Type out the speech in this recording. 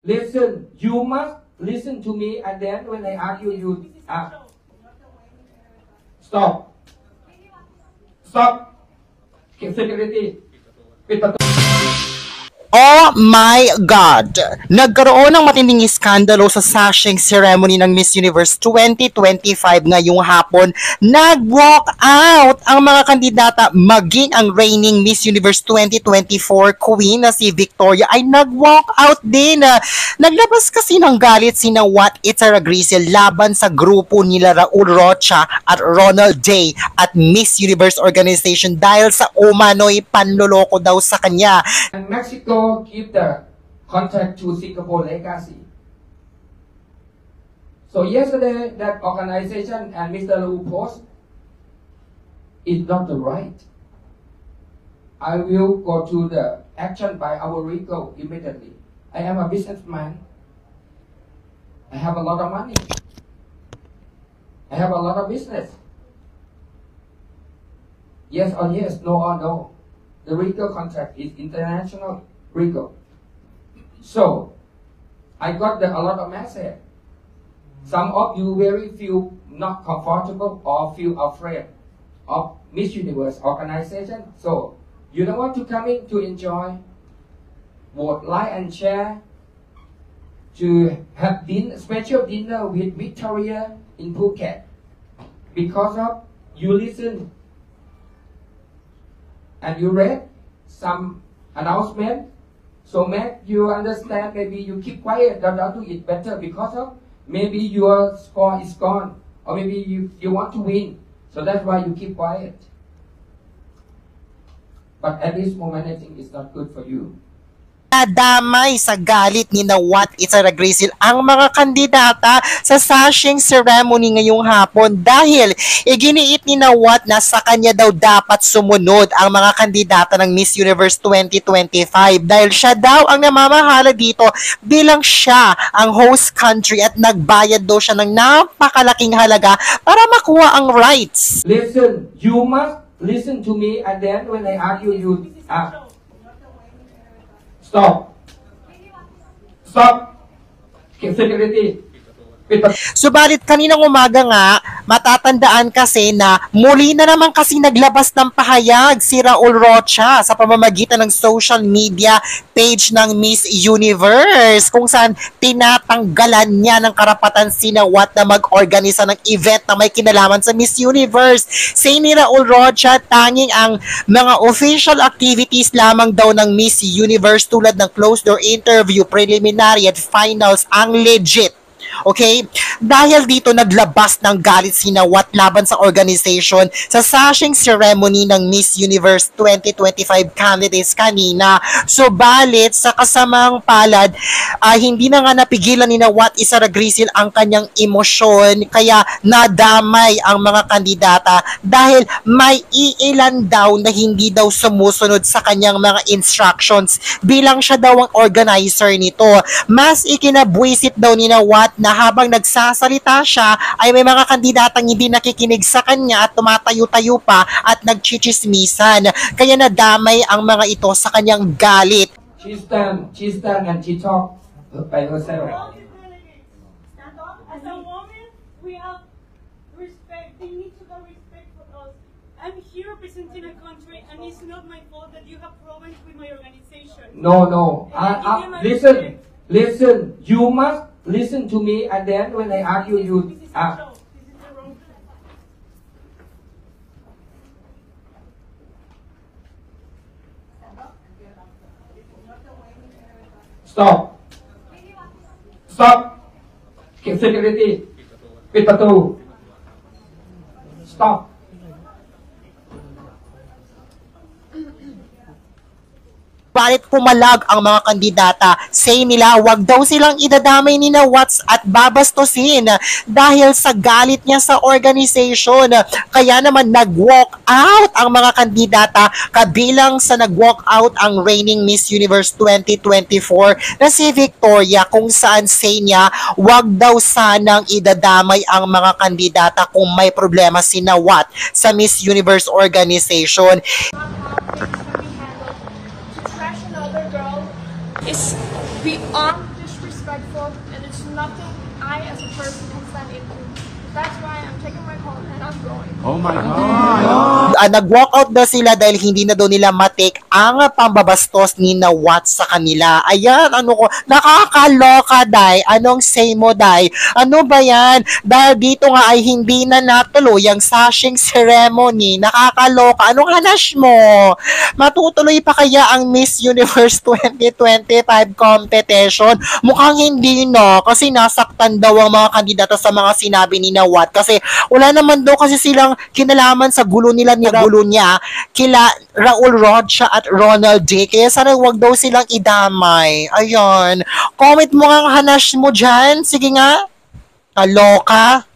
Listen, you must listen to me, and then when I ask you, you stop. Stop. Security. Oh my God! Nagkaroon ng matinding iskandalo sa sashing ceremony ng Miss Universe 2025 ngayong hapon. Nag-walk out ang mga kandidata, maging ang reigning Miss Universe 2024 queen na si Victoria ay nag-walk out din. Naglabas kasi ng galit sina What Itara Grisel laban sa grupo nila Raul Rocha at Ronald Day at Miss Universe organization dahil sa umano'y panloloko daw sa kanya. And Mexico give the contract to Singapore Legacy. So yesterday, that organization and Mr. Lu post is not the right. I will go to the action by our RICO immediately. I am a businessman. I have a lot of money. I have a lot of business. Yes or yes, no or no. The RICO contract is international RICO. So, I got a lot of message. Some of you very feel not comfortable or feel afraid of Miss Universe organization. So, you don't want to come in to enjoy, vote, like and share, to have special dinner with Victoria in Phuket. Because of you listen and you read some announcement, so make you understand, maybe you keep quiet, don't do it better because of maybe your score is gone, or maybe you want to win, so that's why you keep quiet. But at this moment, I think it's not good for you. Nadamay sa galit ni na What Itara Grisel ang mga kandidata sa sashing ceremony ngayong hapon dahil iginiit ni na What na sa kanya daw dapat sumunod ang mga kandidata ng Miss Universe 2025 dahil siya daw ang namamahala dito bilang siya ang host country at nagbayad daw siya ng napakalaking halaga para makuha ang rights. Listen, you must listen to me, and then when I ask you, you stop. Stop. Security. Subalit kaninang umaga nga, matatandaan kasi na muli na naman kasi naglabas ng pahayag si Raul Rocha sa pamamagitan ng social media page ng Miss Universe kung saan tinatanggalan niya ng karapatan sina What na mag-organisa ng event na may kinalaman sa Miss Universe. Say ni Raul Rocha, tanging ang mga official activities lamang daw ng Miss Universe tulad ng closed-door interview, preliminary at finals ang legit. Okay? Dahil dito naglabas ng galit sina What laban sa organization sa sashing ceremony ng Miss Universe 2025 candidates kanina. Subalit sa kasamang palad, hindi na nga napigilan ni na What Itara Grisel ang kanyang emosyon kaya nadamay ang mga kandidata dahil may iilan daw na hindi daw sumusunod sa kanyang mga instructions bilang siya daw ang organizer nito. Mas ikinabwisit daw ni na What na habang nagsasalita siya ay may mga kandidatang hindi nakikinig sa kanya at tumatayo-tayo pa at nagchichismisan. Kaya nadamay ang mga ito sa kanyang galit. She stand and she talk by herself. As a woman, we have respect. They need to have respect for us. I'm here representing a country, and it's not my fault that you have problems with my organization. No. Listen. You must listen to me, and then when I ask you, you This is the wrong. stop. Stop. Security. Pit patu. Stop. Balit pumalag ang mga kandidata. Say nila, wag daw silang idadamay ni na What at babastusin dahil sa galit niya sa organization. Kaya naman nag-walk out ang mga kandidata kabilang sa nag-walk out ang reigning Miss Universe 2024 na si Victoria kung saan say niya, wag daw sanang idadamay ang mga kandidata kung may problema si na What sa Miss Universe organization. Is beyond disrespect. disrespectful, and it's nothing I as a person can stand into. That's why I'm taking my call and I'm going. Oh my God. Nag-walk out daw sila dahil hindi na daw nila matik ang pambabastos ni na Wat sa kanila. Ayan, ano ko, nakakaloka, Day. Anong say mo, Day? Ano ba yan? Dahil dito nga ay hindi na natuloy ang sashing ceremony. Nakakaloka. Anong hanas mo? Matutuloy pa kaya ang Miss Universe 2025 competition? Mukhang hindi, no? Kasi nasaktan daw ang mga kandidato sa mga sinabi ni na Wat. Kasi wala naman daw kasi silang kinalaman sa gulo nila ni gulo niya kila Raul Rocha at Ronald D. Kaya sana wag daw silang idamay. Ayun. Comment mo ang hanas mo dyan. Sige nga. Kaloka.